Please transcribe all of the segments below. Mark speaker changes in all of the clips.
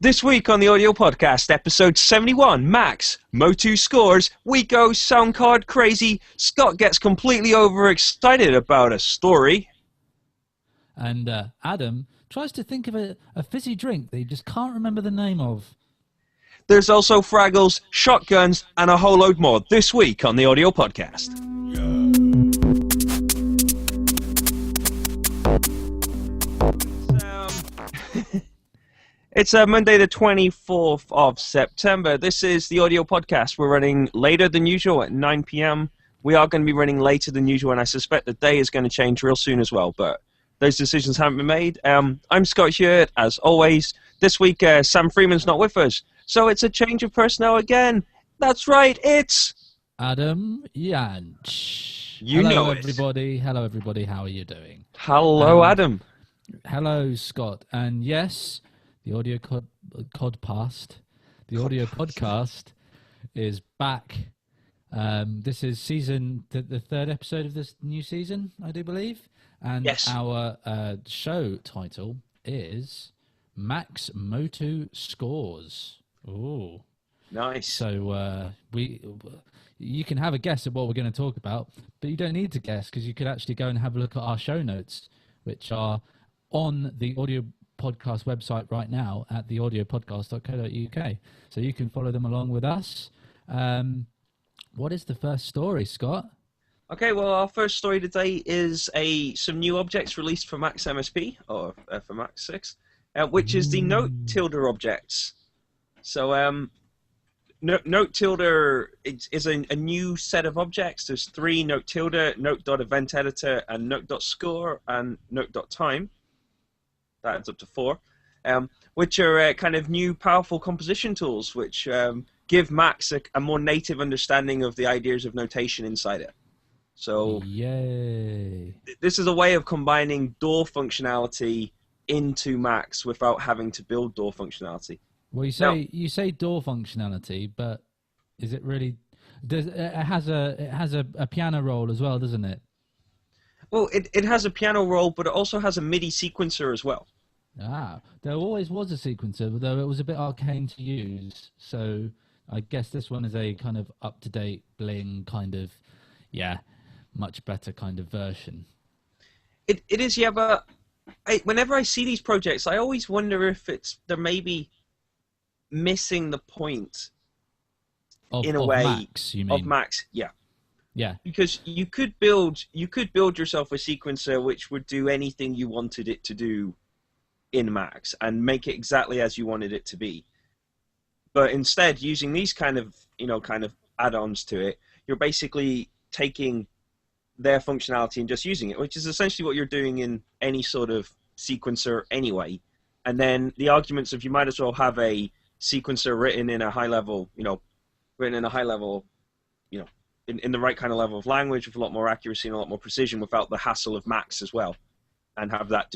Speaker 1: This week on the audio podcast, episode 71, Max MOTU Scores, we go soundcard crazy, Scott gets completely overexcited about a story.
Speaker 2: And Adam tries to think of a fizzy drink that he just can't remember the name of.
Speaker 1: There's also Fraggles, shotguns, and a whole load more this week on the audio podcast. It's Monday the 24th of September. This is the audio podcast. We're running later than usual at 9 p.m. We are going to be running later than usual, and I suspect the day is going to change real soon as well, but those decisions haven't been made. I'm Scott Hewitt, as always. This week, Sam Freeman's not with us, so it's a change of personnel again. That's right, it's
Speaker 2: Adam Yanch.
Speaker 1: Hello,
Speaker 2: everybody. Hello, everybody. How are you doing?
Speaker 1: Hello, Adam.
Speaker 2: Hello, Scott. And yes, the audio podcast is back. This is the third episode of this new season, I do believe. And
Speaker 1: yes.
Speaker 2: Our show title is Max MOTU Scores. Ooh.
Speaker 1: Nice.
Speaker 2: So you can have a guess at what we're going to talk about, but you don't need to guess because you could actually go and have a look at our show notes, which are on the audio podcast website right now at theaudiopodcast.co.uk. So you can follow them along with us. What is the first story, Scott?
Speaker 1: Okay, well, our first story today is some new objects released for Max MSP, or for Max 6, which is the note tilde objects. So, note tilde is a new set of objects. There's 3: note tilde, note.eventEditor, and note.score, and note.time. That adds up to 4, which are kind of new powerful composition tools which give Max a more native understanding of the ideas of notation inside it. So
Speaker 2: yay!
Speaker 1: This is a way of combining DAW functionality into Max without having to build DAW functionality.
Speaker 2: Well, you say DAW functionality, but is it really? It has a piano roll as well, doesn't it?
Speaker 1: Well, it has a piano roll, but it also has a MIDI sequencer as well.
Speaker 2: Ah, there always was a sequencer, though it was a bit arcane to use. So I guess this one is a kind of up-to-date bling kind of, much better kind of version.
Speaker 1: It is, yeah, but whenever I see these projects, I always wonder if they're maybe missing the point in a way.
Speaker 2: Max, you mean?
Speaker 1: Of Max, yeah.
Speaker 2: Yeah.
Speaker 1: Because you could build yourself a sequencer which would do anything you wanted it to do in Max and make it exactly as you wanted it to be. But instead, using these kind of add-ons to it, you're basically taking their functionality and just using it, which is essentially what you're doing in any sort of sequencer anyway. And then the arguments of you might as well have a sequencer written in a high level, in the right kind of level of language with a lot more accuracy and a lot more precision without the hassle of Max as well, and have that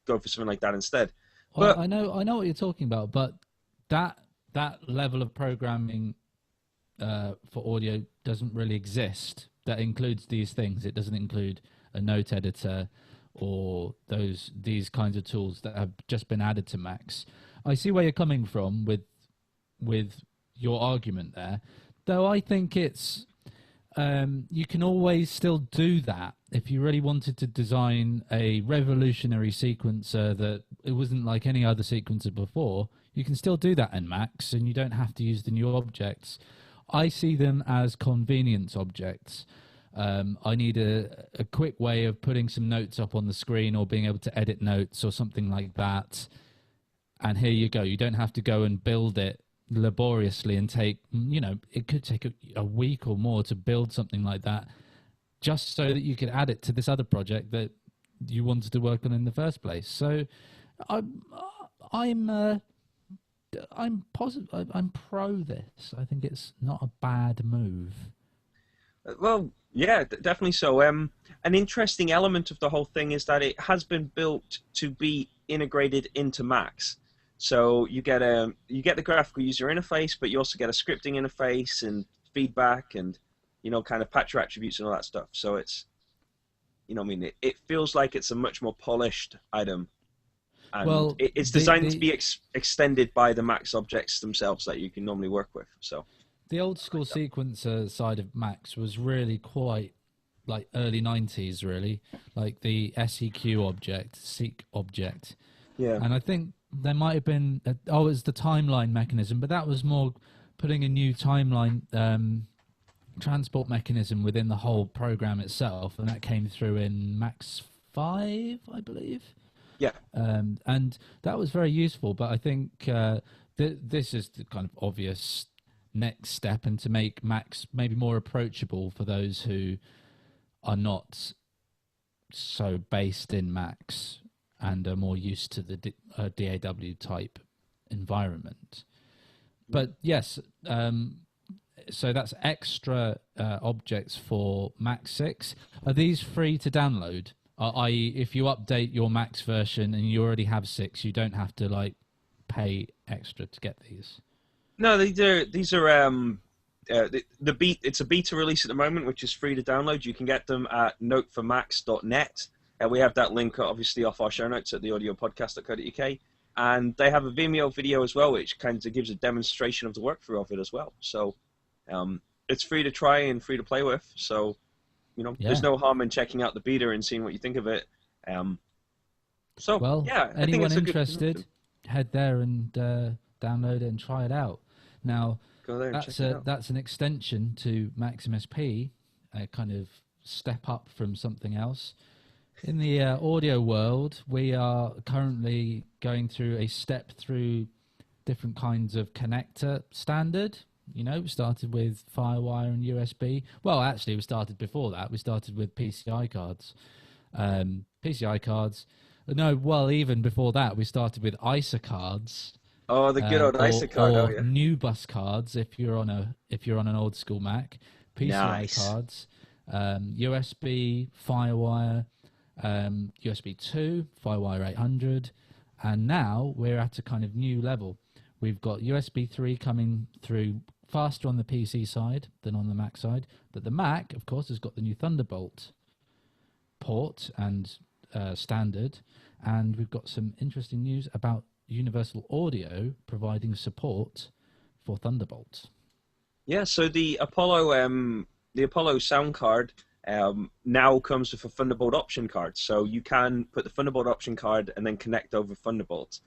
Speaker 1: go for something like that instead.
Speaker 2: Well, I know what you're talking about, but that level of programming for audio doesn't really exist. That includes these things. It doesn't include a note editor or these kinds of tools that have just been added to Max. I see where you're coming from with your argument there, though I think it's you can always still do that if you really wanted to design a revolutionary sequencer that it wasn't like any other sequencer before. You can still do that in Max, and you don't have to use the new objects. I see them as convenience objects. I need a quick way of putting some notes up on the screen or being able to edit notes or something like that. And here you go. You don't have to go and build it laboriously and take, it could take a week or more to build something like that just so that you could add it to this other project that you wanted to work on in the first place. So I'm positive. I'm pro this. I think it's not a bad move.
Speaker 1: Well, yeah, definitely so. An interesting element of the whole thing is that it has been built to be integrated into Max. So you get the graphical user interface, but you also get a scripting interface and feedback and kind of patch your attributes and all that stuff. So it's it feels like it's a much more polished item. and
Speaker 2: Well,
Speaker 1: it's designed to be extended by the Max objects themselves that you can normally work with. So
Speaker 2: the old school sequencer side of Max was really quite like early 90s, really, like the SEQ object, seek object.
Speaker 1: yeah,
Speaker 2: And I think there might have been, it's the timeline mechanism, but that was more putting a new timeline transport mechanism within the whole program itself, and that came through in Max 5, I believe.
Speaker 1: yeah.
Speaker 2: And that was very useful, but I think this is the kind of obvious next step, and to make Max maybe more approachable for those who are not so based in Max and are more used to the DAW type environment. But yes, so that's extra objects for Max 6. Are these free to download? I.e., if you update your Max version and you already have 6, you don't have to like pay extra to get these.
Speaker 1: No, these are it's a beta release at the moment, which is free to download. You can get them at noteformax.net. We have that link obviously off our show notes at theaudiopodcast.co.uk. And they have a Vimeo video as well, which kind of gives a demonstration of the workthrough of it as well. So it's free to try and free to play with. So, there's no harm in checking out the beta and seeing what you think of it.
Speaker 2: Well,
Speaker 1: yeah, I think
Speaker 2: anyone
Speaker 1: it's
Speaker 2: interested, head there and download it and try it out. Now,
Speaker 1: go there and check it out.
Speaker 2: That's an extension to Max MSP, a kind of step up from something else. In the audio world, we are currently going through a step through different kinds of connector standard. We started with Firewire and USB. Well, actually, we started before that. We started with PCI cards. PCI cards. No, well, even before that, we started with ISA cards.
Speaker 1: Oh, the good old ISA card.
Speaker 2: Or
Speaker 1: oh, yeah.
Speaker 2: new bus cards if you're on an old school Mac. PCI cards, USB, Firewire. USB 2, Firewire 800, and now we're at a kind of new level. We've got USB 3 coming through faster on the PC side than on the Mac side, but the Mac, of course, has got the new Thunderbolt port and standard, and we've got some interesting news about Universal Audio providing support for Thunderbolt.
Speaker 1: Yeah, so the Apollo soundcard now comes with a Thunderbolt option card, so you can put the Thunderbolt option card and then connect over Thunderbolt.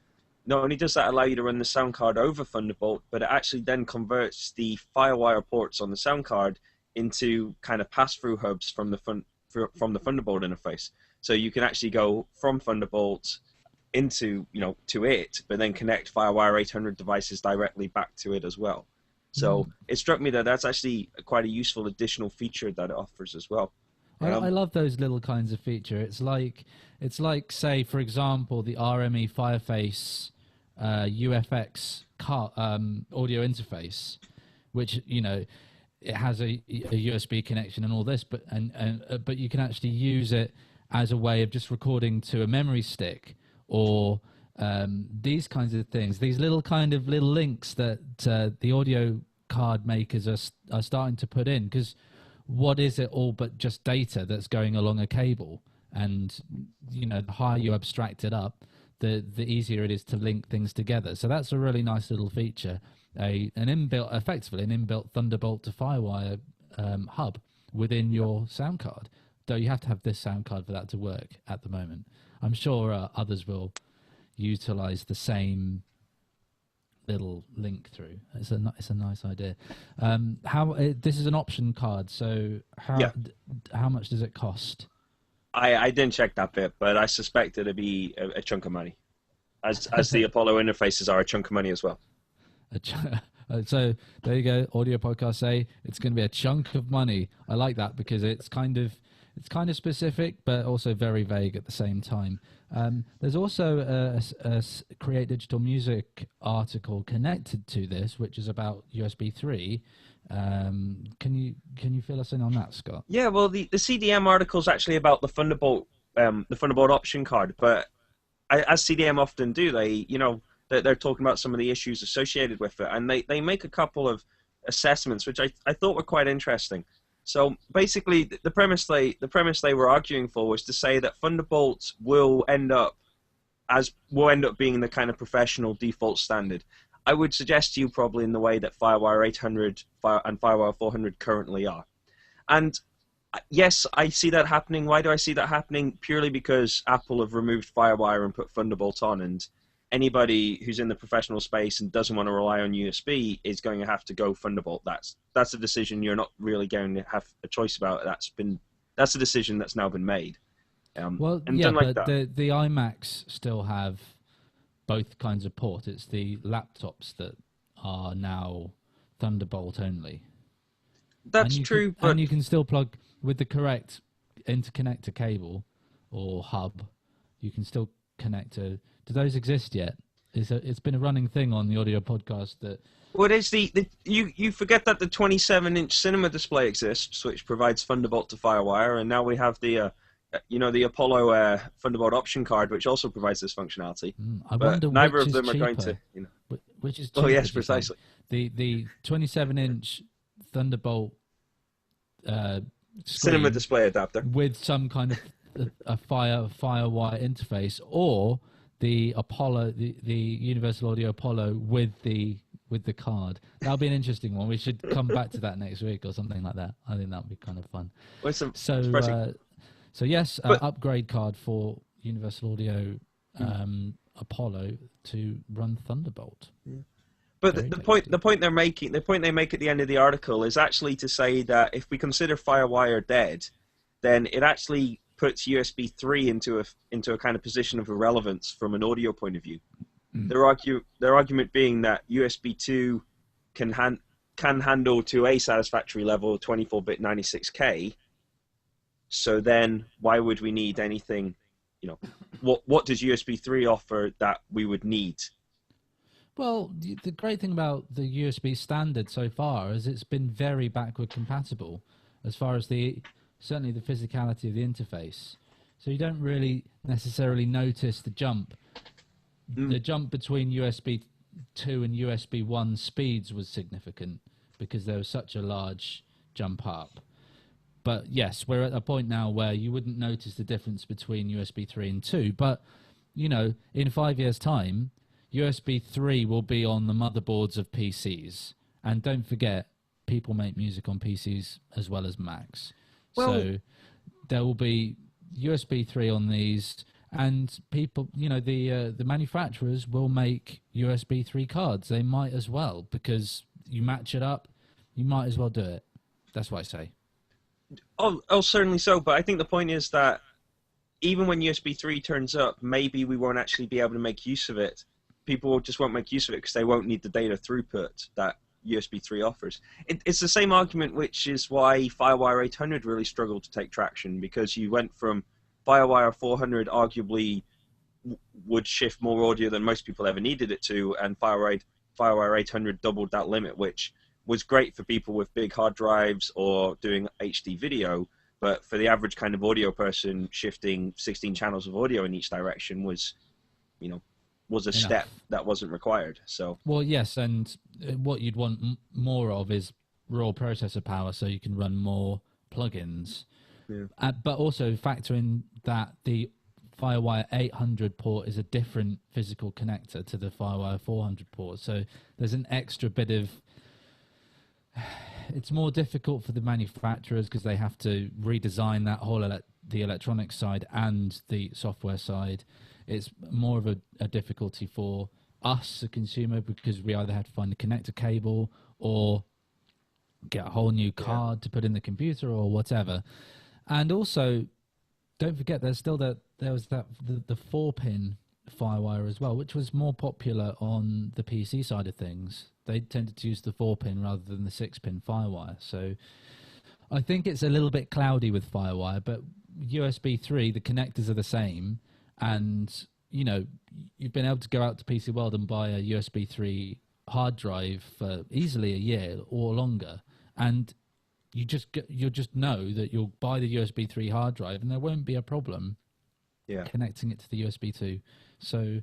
Speaker 1: Not only does that allow you to run the sound card over Thunderbolt, but it actually then converts the Firewire ports on the sound card into kind of pass-through hubs from the Thunderbolt interface. So you can actually go from Thunderbolt into to it, but then connect Firewire 800 devices directly back to it as well. So it struck me that that's actually quite a useful additional feature that it offers as well.
Speaker 2: I love those little kinds of feature. It's like, say, for example, the RME Fireface UFX audio interface, which it has a USB connection and all this, but but you can actually use it as a way of just recording to a memory stick or these kinds of things, these little links that the audio card makers are starting to put in, because what is it all but just data that's going along a cable? And the higher you abstract it up, the easier it is to link things together. So that's a really nice little feature, effectively an inbuilt Thunderbolt to Firewire hub within your sound card. Though you have to have this sound card for that to work at the moment. I'm sure others will utilize the same little link through. It's a nice idea. This is an option card, so how much does it cost?
Speaker 1: I didn't check that bit, but I suspect it'd be a chunk of money, as the Apollo interfaces are a chunk of money as well.
Speaker 2: So there you go. Audio podcast say it's going to be a chunk of money. I like that because it's kind of specific, but also very vague at the same time. There's also a Create Digital Music article connected to this, which is about USB 3. Can you fill us in on that, Scott?
Speaker 1: Yeah, well, the CDM article is actually about the Thunderbolt option card, but as CDM often do, they're talking about some of the issues associated with it, and they make a couple of assessments which I thought were quite interesting. So basically, the premise they were arguing for was to say that Thunderbolt will end up as will end up being the kind of professional default standard. I would suggest to you probably in the way that FireWire 800 and FireWire 400 currently are. And yes, I see that happening. Why do I see that happening? Purely because Apple have removed FireWire and put Thunderbolt on, and anybody who's in the professional space and doesn't want to rely on USB is going to have to go Thunderbolt. That's a decision you're not really going to have a choice about. That's a decision that's now been made.
Speaker 2: Well,
Speaker 1: and
Speaker 2: yeah,
Speaker 1: like
Speaker 2: but the iMacs still have both kinds of port. It's the laptops that are now Thunderbolt only.
Speaker 1: That's true, but
Speaker 2: and you can still plug with the correct interconnector cable or hub. You can still connect to. Do those exist yet? It's been a running thing on the audio podcast that.
Speaker 1: What is you forget that the 27-inch cinema display exists, which provides Thunderbolt to FireWire, and now we have the the Apollo Thunderbolt option card, which also provides this functionality.
Speaker 2: I wonder
Speaker 1: neither
Speaker 2: which
Speaker 1: of them
Speaker 2: is
Speaker 1: are going
Speaker 2: cheaper.
Speaker 1: to,
Speaker 2: Which is cheaper,
Speaker 1: Oh yes, precisely.
Speaker 2: The 27-inch Thunderbolt
Speaker 1: cinema display adapter
Speaker 2: with some kind of a FireWire interface, or the Apollo, the Universal Audio Apollo with the card. That'll be an interesting one. We should come back to that next week or something like that. I think that would be kind of fun. So yes, upgrade card for Universal Audio Apollo to run Thunderbolt.
Speaker 1: Yeah. But the point they make at the end of the article is actually to say that if we consider FireWire dead, then it actually puts USB 3 into a kind of position of irrelevance from an audio point of view. Their argument being that USB 2 can handle to a satisfactory level 24-bit 96K. So then, why would we need anything? What does USB 3 offer that we would need?
Speaker 2: Well, the great thing about the USB standard so far is it's been very backward compatible as far as certainly the physicality of the interface. So you don't really necessarily notice the jump. The jump between USB 2 and USB 1 speeds was significant because there was such a large jump up. But yes, we're at a point now where you wouldn't notice the difference between USB 3 and 2. But, in 5 years' time, USB 3 will be on the motherboards of PCs. And don't forget, people make music on PCs as well as Macs. So there will be USB 3 on these, and people, the manufacturers will make USB 3 cards. They might as well, because you match it up, you might as well do it. That's what I say.
Speaker 1: Oh, certainly so. But I think the point is that even when USB 3 turns up, maybe we won't actually be able to make use of it. People just won't make use of it because they won't need the data throughput that USB 3 offers. It's the same argument, which is why FireWire 800 really struggled to take traction, because you went from FireWire 400 arguably would shift more audio than most people ever needed it to, and FireWire 800 doubled that limit, which was great for people with big hard drives or doing HD video, but for the average kind of audio person, shifting 16 channels of audio in each direction was a step that wasn't required. So
Speaker 2: well, yes, and what you'd want more of is raw processor power, so you can run more plugins. Yeah. But also factor in that the FireWire 800 port is a different physical connector to the FireWire 400 port, so there's an extra bit of. It's more difficult for the manufacturers because they have to redesign that whole the electronic side and the software side. It's more of a difficulty for us, the consumer, because we either have to find a connector cable or get a whole new card to put in the computer or whatever. And also, don't forget, there was the 4-pin FireWire as well, which was more popular on the PC side of things. They tended to use the 4-pin rather than the 6-pin FireWire. So I think it's a little bit cloudy with FireWire, but USB 3, the connectors are the same. And, you've been able to go out to PC World and buy a USB 3 hard drive for easily a year or longer. And you'll just know that you'll buy the USB 3 hard drive and there won't be a problem connecting it to the USB 2. So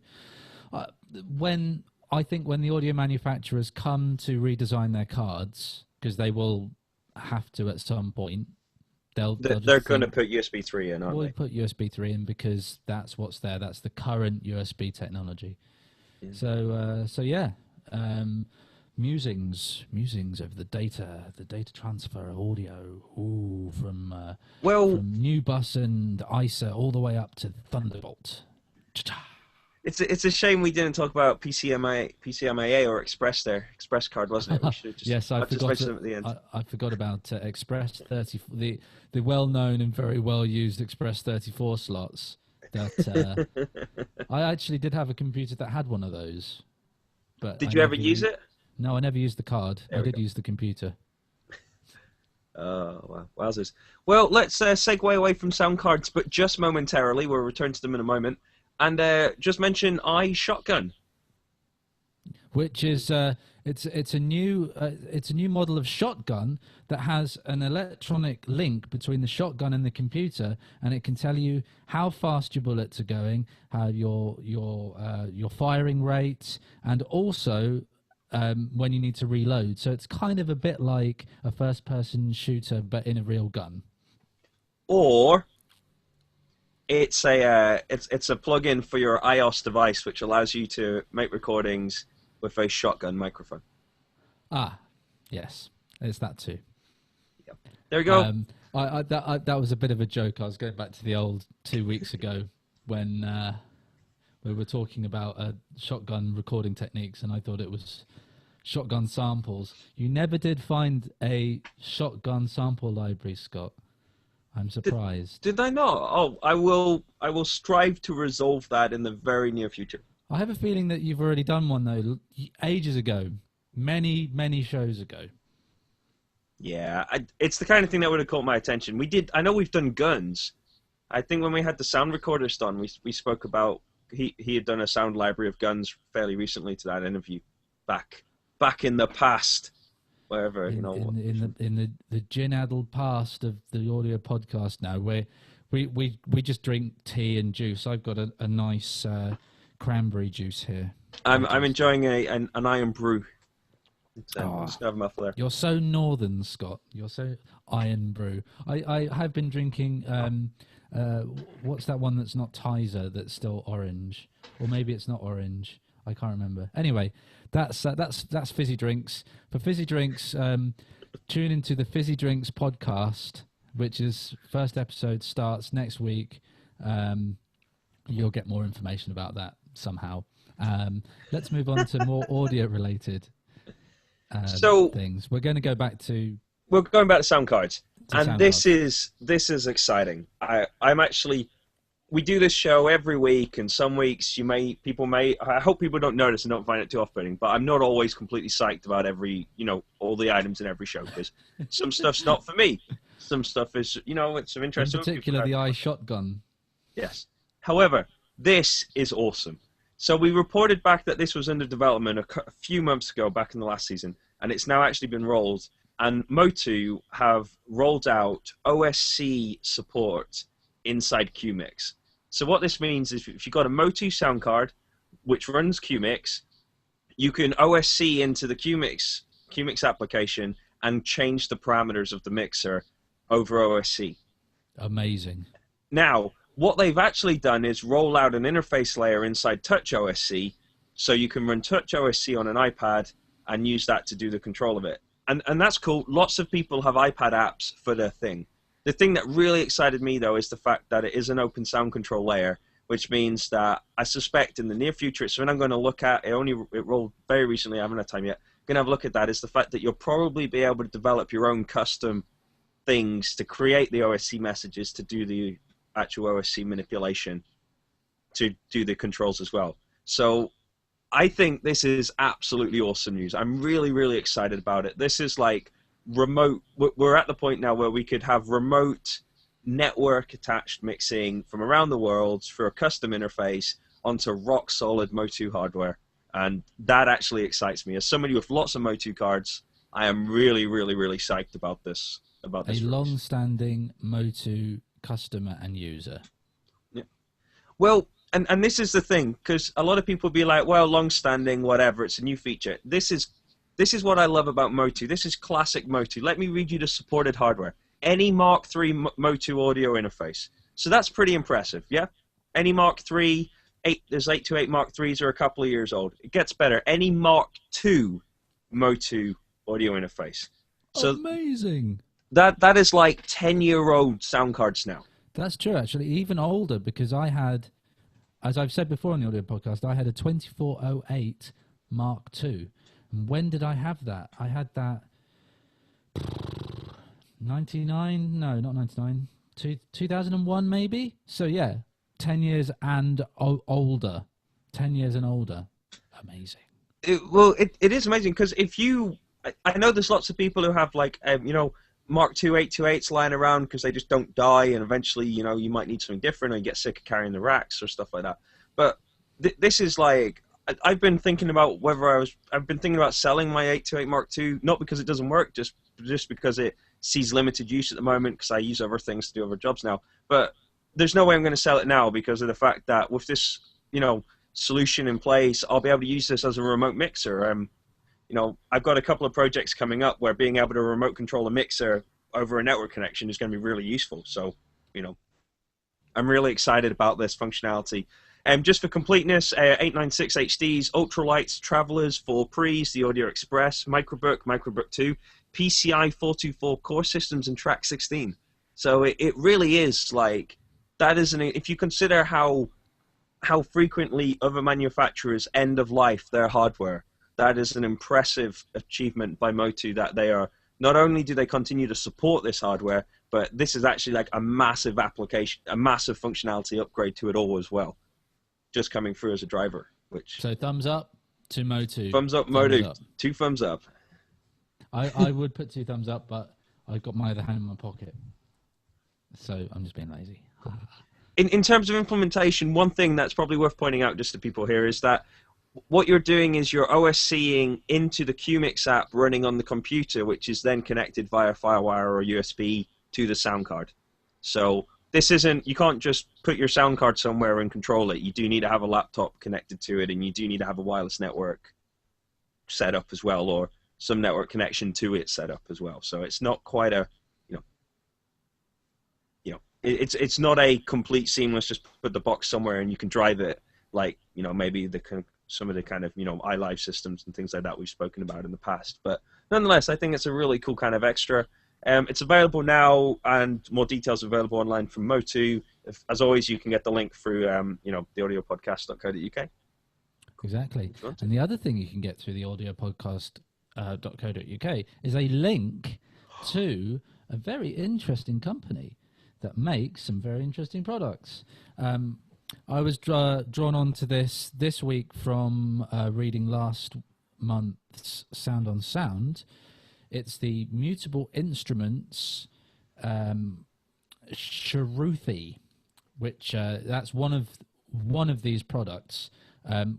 Speaker 2: when the audio manufacturers come to redesign their cards, because they will have to at some point,
Speaker 1: They're going to put USB 3 in, aren't
Speaker 2: we'll
Speaker 1: they?
Speaker 2: put USB 3 in because that's what's there. That's the current USB technology.
Speaker 1: Yeah.
Speaker 2: So yeah, musings of the data transfer of audio, from NU bus and ISA all the way up to Thunderbolt.
Speaker 1: It's a shame we didn't talk about PCMIA or Express there. Express card, wasn't it? We should just,
Speaker 2: yes, I forgot
Speaker 1: them at the end.
Speaker 2: I forgot about Express 34, the well-known and very well-used Express 34 slots. That I actually did have a computer that had one of those. But
Speaker 1: did you ever use it?
Speaker 2: No, I never used the card. I did use the computer.
Speaker 1: Oh, wow. Wowzers. Well, let's segue away from sound cards, but just momentarily. We'll return to them in a moment. And just mention iShotgun,
Speaker 2: which is it's a new model of shotgun that has an electronic link between the shotgun and the computer, and it can tell you how fast your bullets are going, how your firing rate, and also when you need to reload. So it's kind of a bit like a first-person shooter, but in a real gun.
Speaker 1: Or it's a plug-in for your iOS device, which allows you to make recordings with a shotgun microphone.
Speaker 2: Ah, yes, it's that too.
Speaker 1: Yep. There we go.
Speaker 2: That was a bit of a joke. I was going back to the old 2 weeks ago when we were talking about shotgun recording techniques, and I thought it was shotgun samples. You never did find a shotgun sample library, Scott. I'm surprised.
Speaker 1: Did I not? Oh, I will strive to resolve that in the very near future.
Speaker 2: I have a feeling that you've already done one though, ages ago, many shows ago.
Speaker 1: Yeah, it's the kind of thing that would have caught my attention. I know we've done guns. I think when we had the sound recordist on, we spoke about he had done a sound library of guns fairly recently to that interview, back in the past. Wherever,
Speaker 2: in the gin-addled past of the audio podcast now, where we just drink tea and juice. I've got a nice cranberry juice here.
Speaker 1: I'm enjoying an iron brew. Just gonna have a mouthful there.
Speaker 2: You're so northern, Scott. You're so iron brew. I have been drinking. What's that one that's not Tizer that's still orange, or maybe it's not orange. I can't remember. Anyway, that's fizzy drinks. For fizzy drinks, tune into the Fizzy Drinks podcast, which is first episode starts next week. You'll get more information about that somehow. Let's move on to more audio related things. We're going to go back to.
Speaker 1: We're going back to sound cards, and this is exciting. I'm actually. We do this show every week, and some weeks people may. I hope people don't notice and don't find it too off-putting. But I'm not always completely psyched about all the items in every show, because some stuff's not for me. Some stuff is, it's of interest.
Speaker 2: In particular, the iShotgun.
Speaker 1: Yes. However, this is awesome. So we reported back that this was under development a few months ago, back in the last season, and it's now actually been rolled. And Motu have rolled out OSC support inside QMix. So what this means is if you've got a Motu sound card which runs QMix, you can OSC into the QMix application and change the parameters of the mixer over OSC.
Speaker 2: Amazing.
Speaker 1: Now, what they've actually done is roll out an interface layer inside Touch OSC, so you can run Touch OSC on an iPad and use that to do the control of it. And that's cool. Lots of people have iPad apps for their thing. The thing that really excited me, though, is the fact that it is an open sound control layer, which means that I suspect in the near future, it's something I'm going to look at. It rolled very recently. I haven't had time yet. I'm going to have a look at that. Is the fact that you'll probably be able to develop your own custom things to create the OSC messages, to do the actual OSC manipulation, to do the controls as well. So I think this is absolutely awesome news. I'm really, really excited about it. This is like remote. We're at the point now where we could have remote network attached mixing from around the world for a custom interface onto rock solid Motu hardware, and that actually excites me. As somebody with lots of Motu cards, I am really, really, really psyched about this. A
Speaker 2: long-standing Motu customer and user.
Speaker 1: Yeah. Well, and this is the thing, because a lot of people be like, well, long-standing, whatever, it's a new feature. This is what I love about Motu. This is classic Motu. Let me read you the supported hardware. any Mark III Motu audio interface. So that's pretty impressive, yeah? Any Mark III, there's 828 Mark IIIs are a couple of years old. It gets better. Any Mark II Motu audio interface. So
Speaker 2: amazing.
Speaker 1: That is like 10-year-old sound cards now.
Speaker 2: That's true, actually. Even older, because I had, as I've said before on the audio podcast, I had a 2408 Mark II. And when did I have that? I had that 99? No, not 99. 2001 maybe? So yeah, 10 years and older. 10 years and older. Amazing.
Speaker 1: It is amazing, because if you... I know there's lots of people who have, like, Mark II 828s lying around because they just don't die, and eventually, you might need something different, or you get sick of carrying the racks or stuff like that. But this is like... I've been thinking about I've been thinking about selling my 828 Mark II, not because it doesn't work, just because it sees limited use at the moment, because I use other things to do other jobs now. But there's no way I'm going to sell it now, because of the fact that with this, solution in place, I'll be able to use this as a remote mixer. I've got a couple of projects coming up where being able to remote control a mixer over a network connection is going to be really useful. So, I'm really excited about this functionality. Just for completeness, 896 HDs, ultralights, travelers, 4 pre's, the Audio Express, Microbook, Microbook 2, PCI 424 core systems, and track 16. So it really is like, that is if you consider how frequently other manufacturers end of life their hardware, that is an impressive achievement by Motu, that they are, not only do they continue to support this hardware, but this is actually like a massive application, a massive functionality upgrade to it all as well, just coming through as a driver. So
Speaker 2: thumbs up to Motu.
Speaker 1: Thumbs up, Motu. 2 thumbs up.
Speaker 2: I would put 2 thumbs up, but I've got my other hand in my pocket, so I'm just being lazy.
Speaker 1: In terms of implementation, one thing that's probably worth pointing out just to people here is that what you're doing is you're OSCing into the QMix app running on the computer, which is then connected via FireWire or USB to the sound card. So this isn't, you can't just put your sound card somewhere and control it. You do need to have a laptop connected to it, and you do need to have a wireless network set up as well, or some network connection to it set up as well. So it's not quite a, it's not a complete seamless, just put the box somewhere and you can drive it like, maybe some of the kind of, iLive systems and things like that we've spoken about in the past. But nonetheless, I think it's a really cool kind of extra. It's available now, and more details available online from Motu. As always, you can get the link through, theaudiopodcast.co.uk.
Speaker 2: Exactly. And the other thing you can get through the audiopodcast.co.uk is a link to a very interesting company that makes some very interesting products. I was drawn on to this week from reading last month's Sound on Sound. It's the Mutable Instruments Shruti, which that's one of these products.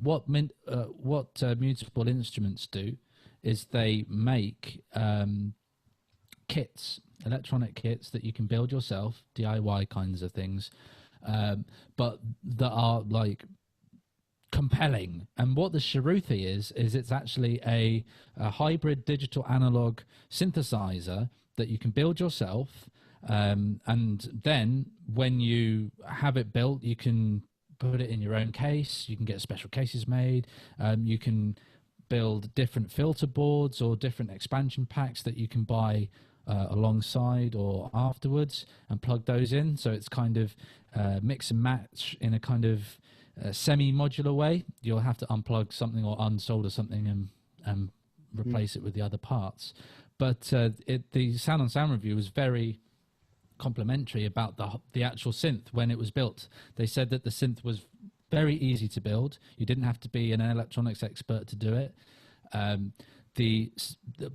Speaker 2: What Mutable Instruments do is they make kits, electronic kits that you can build yourself, DIY kinds of things, but that are like compelling. And what the Shruti is it's actually a hybrid digital analog synthesizer that you can build yourself, and then when you have it built, you can put it in your own case. You can get special cases made. You can build different filter boards or different expansion packs that you can buy alongside or afterwards and plug those in. So it's kind of mix and match in a kind of semi-modular way. You'll have to unplug something or unsolder something and replace it with the other parts. But the Sound on Sound review was very complimentary about the actual synth when it was built. They said that the synth was very easy to build. You didn't have to be an electronics expert to do it.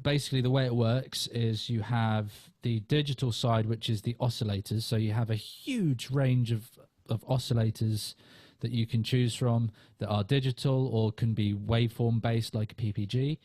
Speaker 2: Basically the way it works is you have the digital side, which is the oscillators. So you have a huge range of oscillators that you can choose from that are digital or can be waveform based like a PPG.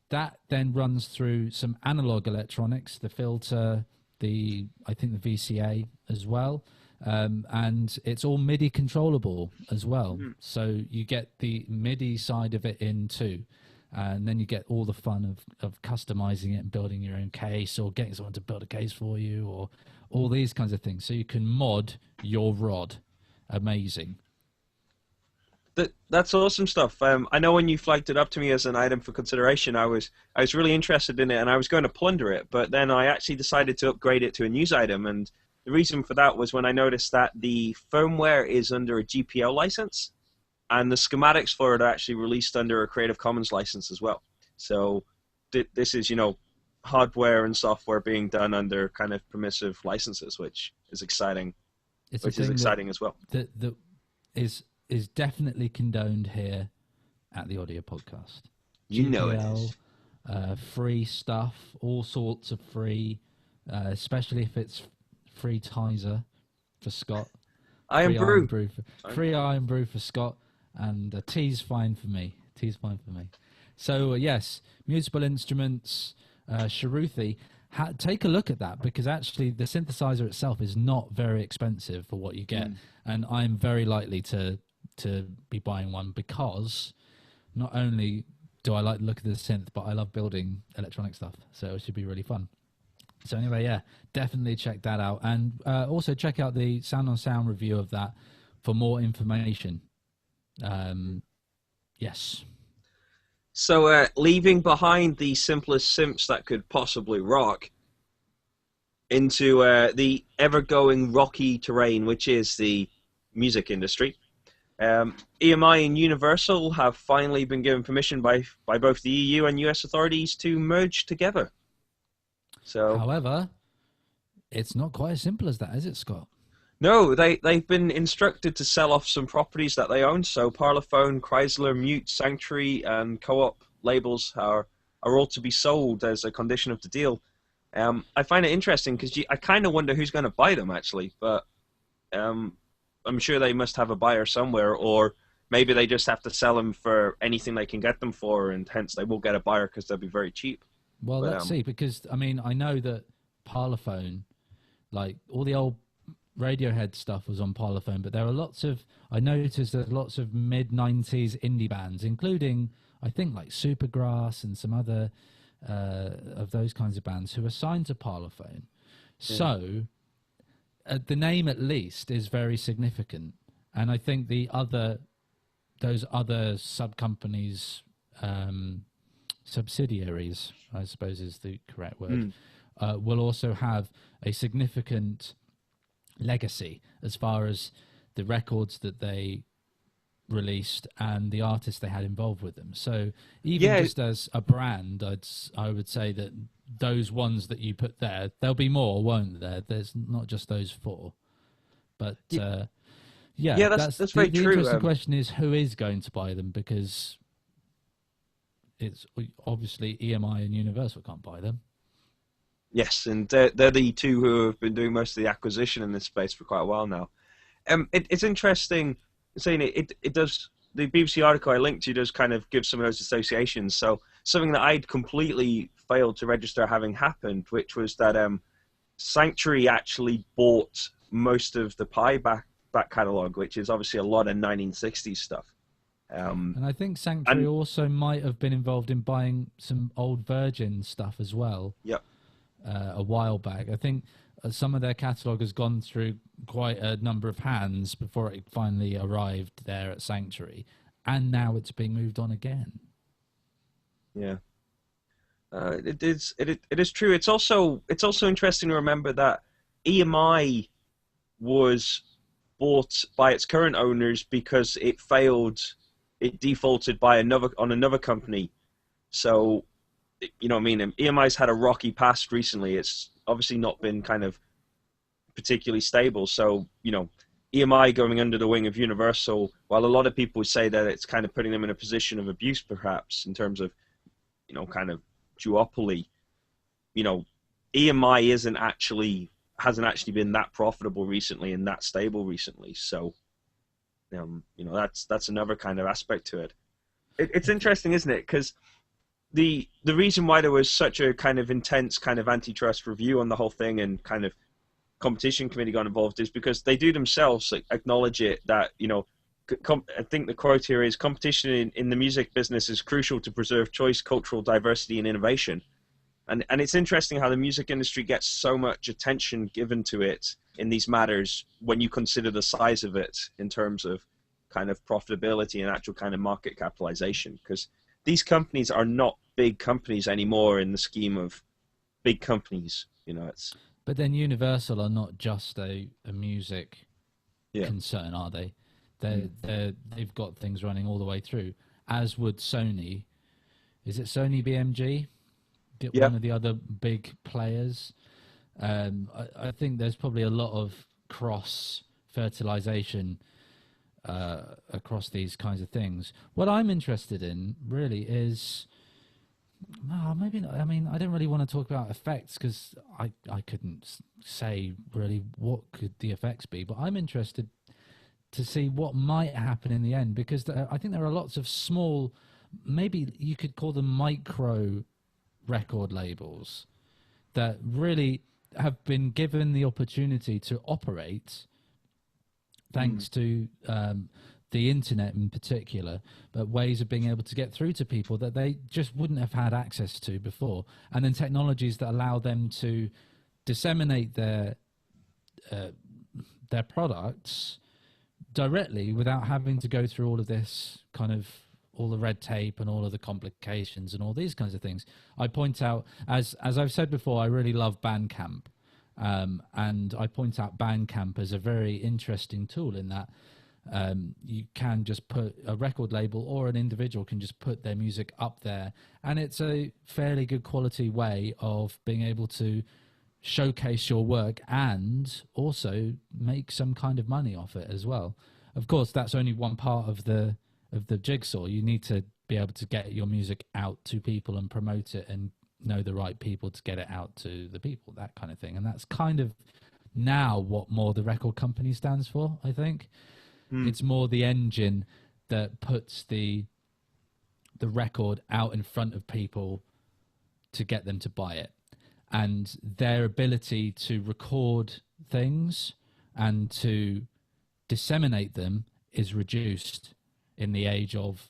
Speaker 2: That then runs through some analog electronics, the filter, I think the VCA as well. And it's all MIDI controllable as well. So you get the MIDI side of it in too. and then you get all the fun of customizing it and building your own case, or getting someone to build a case for you, or all these kinds of things. So you can mod your rod. Amazing.
Speaker 1: That's awesome stuff. I know when you flagged it up to me as an item for consideration, I was really interested in it, and I was going to plunder it, but then I actually decided to upgrade it to a news item, and the reason for that was when I noticed that the firmware is under a GPL license, and the schematics for it are actually released under a Creative Commons license as well. So this is, hardware and software being done under kind of permissive licenses, which is exciting. Which is exciting as well.
Speaker 2: That is definitely condoned here at the Audio Podcast.
Speaker 1: You
Speaker 2: GPL,
Speaker 1: know it is.
Speaker 2: Free stuff, all sorts of free, especially if it's free Tizer for Scott.
Speaker 1: Iron Brew.
Speaker 2: Free Iron Brew for Scott, and a tea's fine for me. So, yes, musical instruments, Sharuthi. Take a look at that, because actually the synthesizer itself is not very expensive for what you get, and I'm very likely to be buying one, because not only do I like the look of the synth, but I love building electronic stuff, so it should be really fun. So anyway, yeah, definitely check that out, and also check out the Sound on Sound review of that for more information. Yes.
Speaker 1: So leaving behind the simplest synths that could possibly rock into the ever-going rocky terrain, which is the music industry. EMI and Universal have finally been given permission by both the EU and US authorities to merge together. So,
Speaker 2: however, it's not quite as simple as that, is it, Scott?
Speaker 1: No, they've been instructed to sell off some properties that they own. So Parlophone, Chrysler, Mute, Sanctuary, and Co-op labels are all to be sold as a condition of the deal. I find it interesting because I kind of wonder who's going to buy them, actually. But I'm sure they must have a buyer somewhere, or maybe they just have to sell them for anything they can get them for, and hence they will get a buyer because they'll be very cheap.
Speaker 2: Well, let's see, because, I mean, I know that Parlophone, like all the old Radiohead stuff was on Parlophone, but there are I noticed there's lots of mid-90s indie bands, including, I think, like Supergrass and some other of those kinds of bands who are signed to Parlophone. Yeah. So the name, at least, is very significant. And I think those other sub-companies, subsidiaries, I suppose is the correct word, will also have a significant legacy as far as the records that they released and the artists they had involved with them. So even just as a brand, I would say that those ones that you put there, there'll be more, won't there? There's not just those four. But that's very true. The interesting question is, who is going to buy them? Because it's obviously EMI and Universal can't buy them.
Speaker 1: Yes, and they're the two who have been doing most of the acquisition in this space for quite a while now. It's interesting saying it does. The BBC article I linked to does kind of give some of those associations. So something that I'd completely failed to register having happened, which was that Sanctuary actually bought most of the Pi back catalogue, which is obviously a lot of 1960s stuff.
Speaker 2: And I think Sanctuary also might have been involved in buying some old Virgin stuff as well.
Speaker 1: Yep.
Speaker 2: A while back. I think some of their catalogue has gone through quite a number of hands before it finally arrived there at Sanctuary, and now it's being moved on again.
Speaker 1: Yeah, it is true. It's also interesting to remember that EMI was bought by its current owners because it defaulted on another company. So, you know what I mean? EMI's had a rocky past recently. It's obviously not been kind of particularly stable. So, you know, EMI going under the wing of Universal, while a lot of people would say that it's kind of putting them in a position of abuse, perhaps, in terms of, you know, kind of duopoly, you know, EMI hasn't actually been that profitable recently and that stable recently. So, you know, that's another kind of aspect to it. It's interesting, isn't it? Because the reason why there was such a kind of intense kind of antitrust review on the whole thing and kind of competition committee got involved is because they do themselves acknowledge it, that, you know, I think the quote here is, competition in the music business is crucial to preserve choice, cultural diversity, and innovation. And it's interesting how the music industry gets so much attention given to it in these matters when you consider the size of it in terms of kind of profitability and actual kind of market capitalization. Because these companies are not big companies anymore in the scheme of big companies. You know, it's.
Speaker 2: But then Universal are not just a music concern, are they? They've got things running all the way through, as would Sony. Is it Sony BMG? One of the other big players. I think there's probably a lot of cross-fertilization across these kinds of things. What I'm interested in, really, is... maybe not. I mean, I don't really want to talk about effects because I couldn't say really what could the effects be, but I'm interested to see what might happen in the end, because I think there are lots of small, maybe you could call them micro record labels that really have been given the opportunity to operate thanks to the internet in particular, but ways of being able to get through to people that they just wouldn't have had access to before, and then technologies that allow them to disseminate their products directly without having to go through all of this kind of all the red tape and all of the complications and all these kinds of things. I point out, as I've said before, I really love Bandcamp, and I point out Bandcamp as a very interesting tool in that you can just put a record label or an individual can just put their music up there, and it's a fairly good quality way of being able to showcase your work and also make some kind of money off it as well. Of course, that's only one part of the jigsaw. You need to be able to get your music out to people and promote it and know the right people to get it out to the people, that kind of thing. And that's kind of now what more the record company stands for, I think. It's more the engine that puts the record out in front of people to get them to buy it. And their ability to record things and to disseminate them is reduced in the age of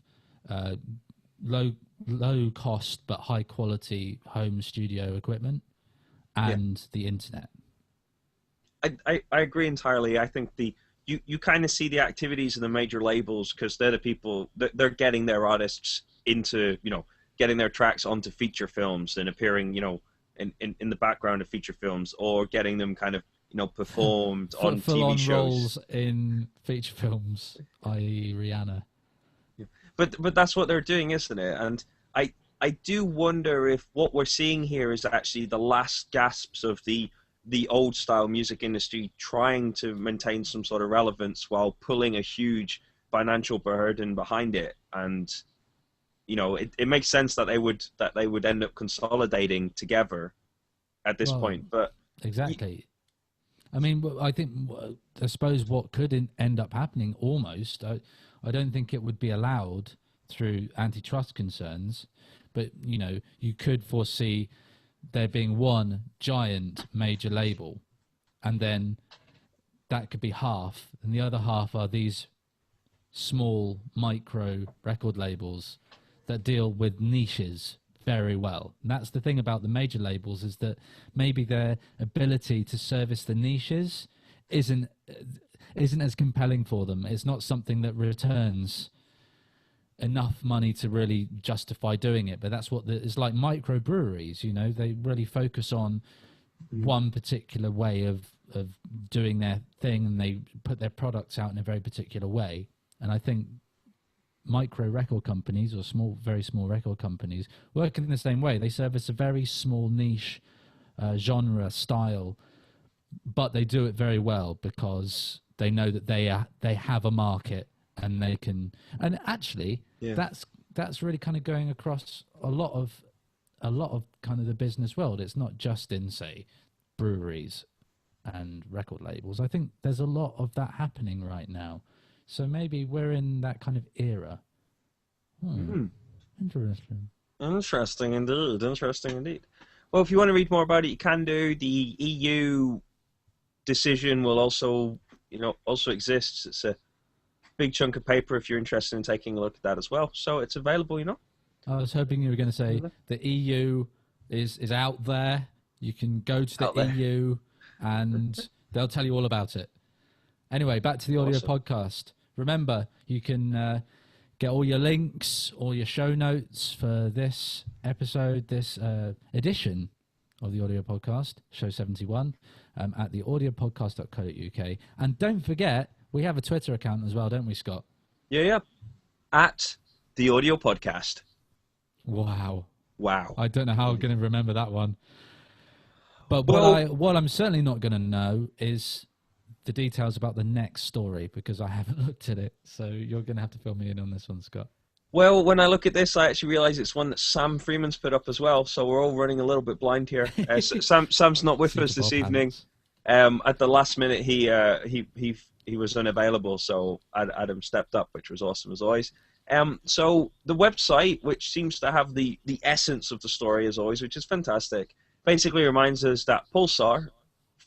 Speaker 2: low cost but high quality home studio equipment and the internet.
Speaker 1: I agree entirely. I think you kind of see the activities of the major labels because they're the people they're getting their artists into, you know, getting their tracks onto feature films and appearing, you know, in the background of feature films, or getting them kind of, you know, performed on TV shows.
Speaker 2: Roles in feature films, i.e. Rihanna.
Speaker 1: Yeah. But that's what they're doing, isn't it? And I do wonder if what we're seeing here is actually the last gasps of the old style music industry trying to maintain some sort of relevance while pulling a huge financial burden behind it. And you know, it makes sense that they would end up consolidating together at this point. But
Speaker 2: exactly. I mean, I suppose what could end up happening almost, I don't think it would be allowed through antitrust concerns, but, you know, you could foresee there being one giant major label, and then that could be half, and the other half are these small micro record labels that deal with niches very well. And that's the thing about the major labels, is that maybe their ability to service the niches isn't as compelling for them. It's not something that returns enough money to really justify doing it. But that's what it's like. Microbreweries, you know, they really focus on one particular way of doing their thing, and they put their products out in a very particular way. And I think micro record companies, or very small record companies, work in the same way. They service a very small niche genre style, but they do it very well because they know that they have a market, and they can. And actually, that's really kind of going across a lot of kind of the business world. It's not just in, say, breweries and record labels. I think there's a lot of that happening right now. So maybe we're in that kind of era. Interesting.
Speaker 1: Interesting indeed. Interesting indeed. Well, if you want to read more about it, you can do. The EU decision will also, you know, also exists. It's big chunk of paper if you're interested in taking a look at that as well. So it's available, you know.
Speaker 2: I was hoping you were going to say the EU is out there. You can go to the EU and they'll tell you all about it. Anyway, back to the audio podcast. Remember, you can get all your links, all your show notes for this episode, this edition of the audio podcast, show 71, at theaudiopodcast.co.uk. And don't forget, we have a Twitter account as well, don't we, Scott?
Speaker 1: Yeah. At the audio podcast.
Speaker 2: Wow.
Speaker 1: Wow.
Speaker 2: I don't know how I'm going to remember that one. But what I'm certainly not going to know is the details about the next story, because I haven't looked at it. So you're going to have to fill me in on this one, Scott.
Speaker 1: Well, when I look at this, I actually realise it's one that Sam Freeman's put up as well. So we're all running a little bit blind here. Sam's not with us this evening. At the last minute, he was unavailable, so Adam stepped up, which was awesome as always. So the website, which seems to have the essence of the story as always, which is fantastic, basically reminds us that Pulsar,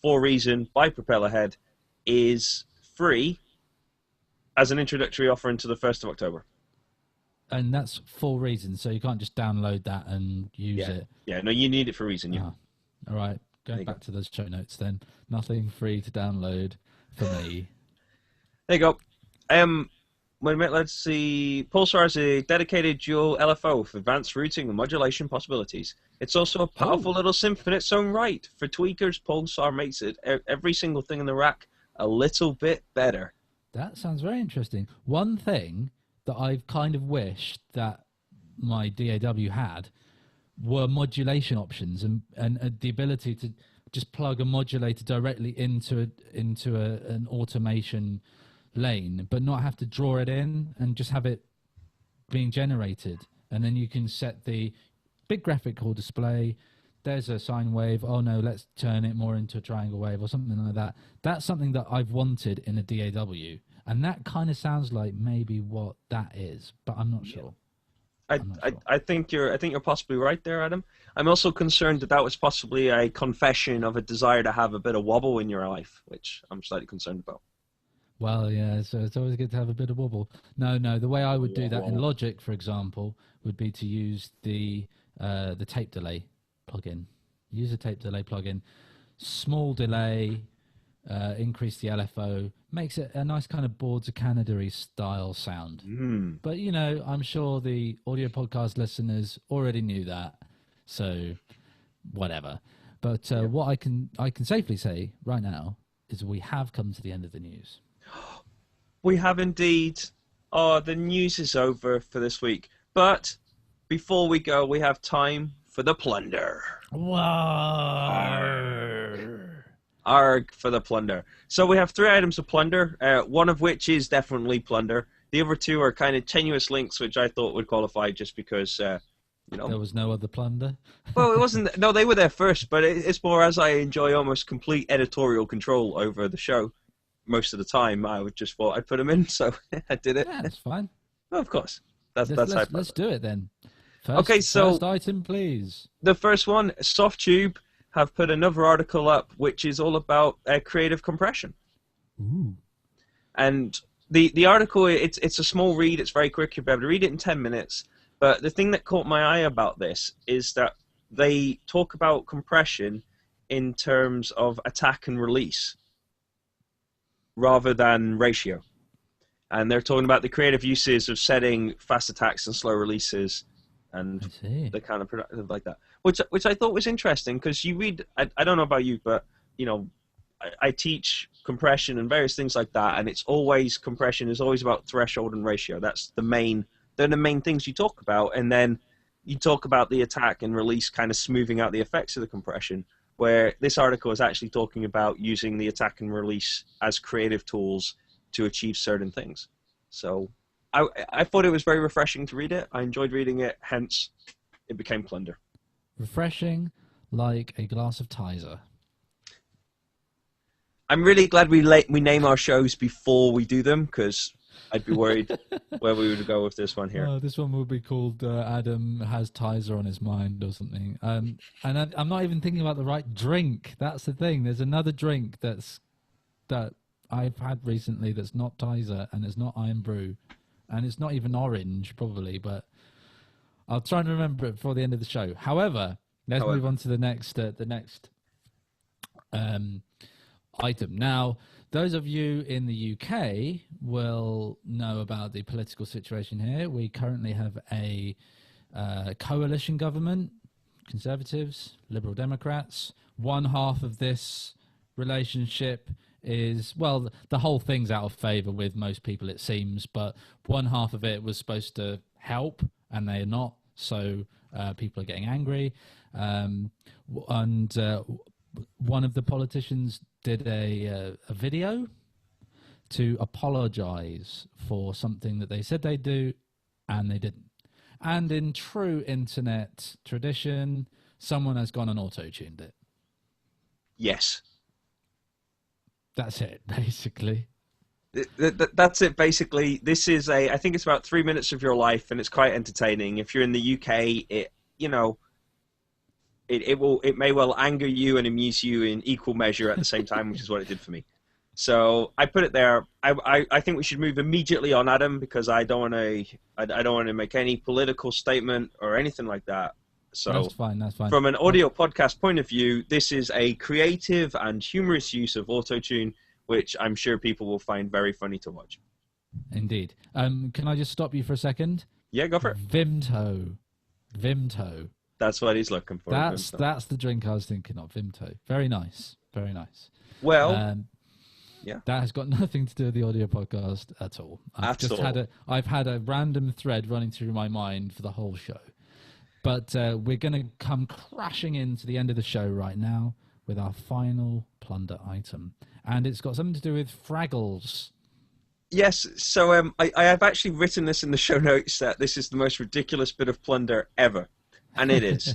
Speaker 1: for Reason by Propellerhead, is free as an introductory offer until the 1st of October.
Speaker 2: And that's for Reason, so you can't just download that and use it.
Speaker 1: Yeah, no, you need it for Reason. Yeah.
Speaker 2: All right, going back to those show notes then. Nothing free to download for me.
Speaker 1: There you go. Wait a minute, let's see. Pulsar is a dedicated dual LFO with advanced routing and modulation possibilities. It's also a powerful little synth in its own right. For tweakers, Pulsar makes it every single thing in the rack a little bit better.
Speaker 2: That sounds very interesting. One thing that I've kind of wished that my DAW had were modulation options and the ability to just plug a modulator directly into an automation lane, but not have to draw it in and just have it being generated. And then you can set the big graphical display. There's a sine wave. Oh no, let's turn it more into a triangle wave or something like that. That's something that I've wanted in a DAW. And that kind of sounds like maybe what that is, but I'm not sure.
Speaker 1: I think you're possibly right there, Adam. I'm also concerned that was possibly a confession of a desire to have a bit of wobble in your life, which I'm slightly concerned about.
Speaker 2: Well, yeah, so it's always good to have a bit of wobble. No, the way I would do that in Logic, for example, would be to use the tape delay plugin. Use a tape delay plugin. Small delay, increase the LFO, makes it a nice kind of Boards of Canada-y style sound. But, you know, I'm sure the audio podcast listeners already knew that, so whatever. But what I can safely say right now is we have come to the end of the news.
Speaker 1: We have indeed. Oh, the news is over for this week. But before we go, we have time for the plunder. Arg for the plunder. So we have 3 items of plunder, one of which is definitely plunder. The other 2 are kind of tenuous links, which I thought would qualify just because, you know.
Speaker 2: There was no other plunder?
Speaker 1: Well, it wasn't. No, they were there first, but it's more as I enjoy almost complete editorial control over the show. Most of the time, I would just thought I'd put them in, so I did it.
Speaker 2: Yeah, that's fine.
Speaker 1: Well, of course. Let's
Speaker 2: do it then. First item, please.
Speaker 1: The first one, SoftTube have put another article up, which is all about creative compression.
Speaker 2: Ooh.
Speaker 1: And the article, it's a small read. It's very quick. You'll be able to read it in 10 minutes. But the thing that caught my eye about this is that they talk about compression in terms of attack and release, rather than ratio. And they're talking about the creative uses of setting fast attacks and slow releases and the kind of productive like that. Which I thought was interesting, because you read, I don't know about you, but, you know, I teach compression and various things like that, and compression is always about threshold and ratio. They're the main things you talk about, and then you talk about the attack and release kind of smoothing out the effects of the compression, where this article is actually talking about using the attack and release as creative tools to achieve certain things. So I thought it was very refreshing to read it. I enjoyed reading it, hence it became plunder.
Speaker 2: Refreshing like a glass of Tizer.
Speaker 1: I'm really glad we name our shows before we do them, because I'd be worried where we would go with this one here.
Speaker 2: Oh, this one will be called Adam has Tizer on his mind or something. And I'm not even thinking about the right drink. That's the thing. There's another drink that I've had recently that's not Tizer and it's not Iron Brew and it's not even orange probably, but I'll try and remember it before the end of the show. However, let's move on to the next item. Now, those of you in the UK will know about the political situation here. We currently have a coalition government, Conservatives, Liberal Democrats. One half of this relationship is, well, the whole thing's out of favour with most people, it seems, but one half of it was supposed to help, and they're not, so people are getting angry. And one of the politicians did a video to apologise for something that they said they'd do, and they didn't. And in true internet tradition, someone has gone and auto-tuned it.
Speaker 1: Yes.
Speaker 2: That's it, basically.
Speaker 1: That's it, basically. This is I think it's about 3 minutes of your life, and it's quite entertaining. If you're in the UK, it may well anger you and amuse you in equal measure at the same time, which is what it did for me. So I put it there. I think we should move immediately on, Adam, because I don't want to make any political statement or anything like that. So
Speaker 2: that's fine. That's fine.
Speaker 1: From an audio podcast point of view, this is a creative and humorous use of autotune, which I'm sure people will find very funny to watch.
Speaker 2: Indeed. Can I just stop you for a second?
Speaker 1: Yeah, go for it.
Speaker 2: Vimto.
Speaker 1: That's what he's looking for.
Speaker 2: That's the drink I was thinking of. Vimto. Very nice. Very nice.
Speaker 1: Well, yeah.
Speaker 2: That has got nothing to do with the audio podcast at all. I've had a random thread running through my mind for the whole show. But we're going to come crashing into the end of the show right now with our final plunder item. And it's got something to do with Fraggles.
Speaker 1: Yes, so I have actually written this in the show notes that this is the most ridiculous bit of plunder ever. And it is.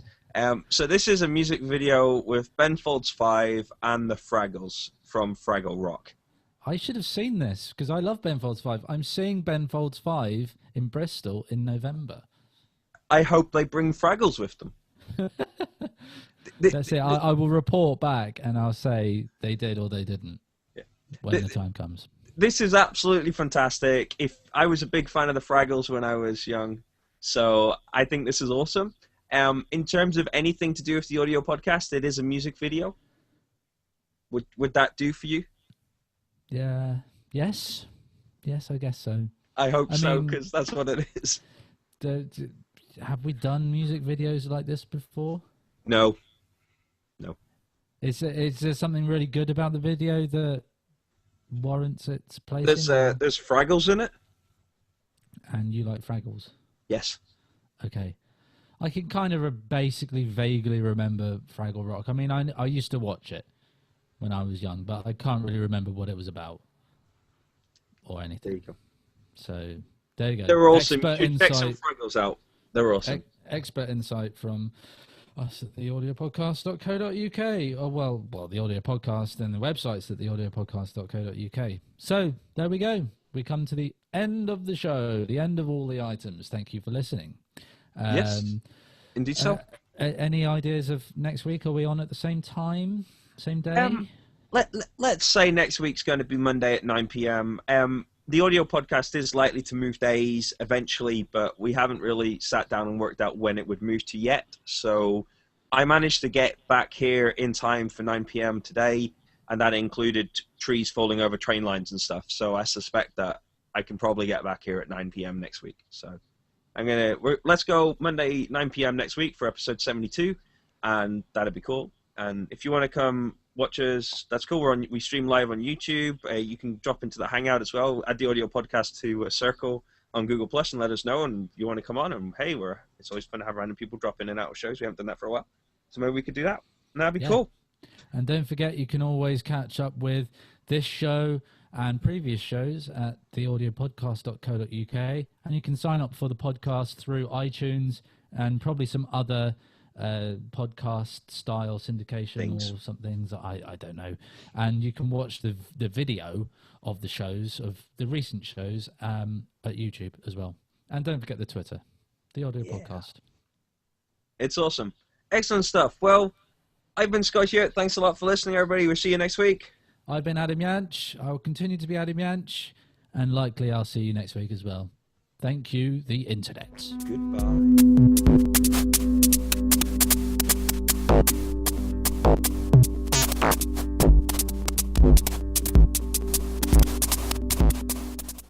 Speaker 1: So this is a music video with Ben Folds 5 and the Fraggles from Fraggle Rock.
Speaker 2: I should have seen this because I love Ben Folds 5. I'm seeing Ben Folds 5 in Bristol in November.
Speaker 1: I hope they bring Fraggles with them.
Speaker 2: That's it. I will report back and I'll say they did or they didn't when the time comes.
Speaker 1: This is absolutely fantastic. I was a big fan of the Fraggles when I was young, so I think this is awesome. In terms of anything to do with the audio podcast, it is a music video. Would that do for you?
Speaker 2: Yeah. Yes, I guess so.
Speaker 1: I hope so, because that's what it is.
Speaker 2: Have we done music videos like this before?
Speaker 1: No.
Speaker 2: Is there something really good about the video that warrants its placing?
Speaker 1: There's Fraggles in it.
Speaker 2: And you like Fraggles?
Speaker 1: Yes.
Speaker 2: Okay. I can kind of basically vaguely remember Fraggle Rock. I mean, I used to watch it when I was young, but I can't really remember what it was about or anything.
Speaker 1: There you go.
Speaker 2: So there you go.
Speaker 1: They're awesome. Check some Fraggles out. They're awesome.
Speaker 2: Expert insight from us at theaudiopodcast.co.uk. Oh, well, the audio podcast and the websites at theaudiopodcast.co.uk. So there we go. We come to the end of the show, the end of all the items. Thank you for listening.
Speaker 1: Yes, indeed so.
Speaker 2: Any ideas of next week? Are we on at the same time, same day?
Speaker 1: Let's say next week's going to be Monday at 9 p.m. The audio podcast is likely to move days eventually, but we haven't really sat down and worked out when it would move to yet. So I managed to get back here in time for 9 p.m. today, and that included trees falling over train lines and stuff. So I suspect that I can probably get back here at 9 p.m. next week. So let's go Monday 9 p.m. next week for episode 72, and that'd be cool. And if you want to come watch us, that's cool. We stream live on YouTube. You can drop into the Hangout as well. Add the audio podcast to a circle on Google Plus and let us know. And you want to come on, and hey, it's always fun to have random people drop in and out of shows. We haven't done that for a while, so maybe we could do that. And that'd be cool.
Speaker 2: And don't forget, you can always catch up with this show and previous shows at theaudiopodcast.co.uk, and you can sign up for the podcast through iTunes and probably some other podcast style syndication or some things that I don't know. And you can watch the video of the shows, of the recent shows, at YouTube as well. And don't forget the Twitter, the Audio Podcast.
Speaker 1: It's awesome. Excellent stuff. Well, I've been Scott here. Thanks a lot for listening, everybody. We'll see you next week.
Speaker 2: I've been Adam Yanch. I will continue to be Adam Yanch, and likely I'll see you next week as well. Thank you, the internet.
Speaker 1: Goodbye.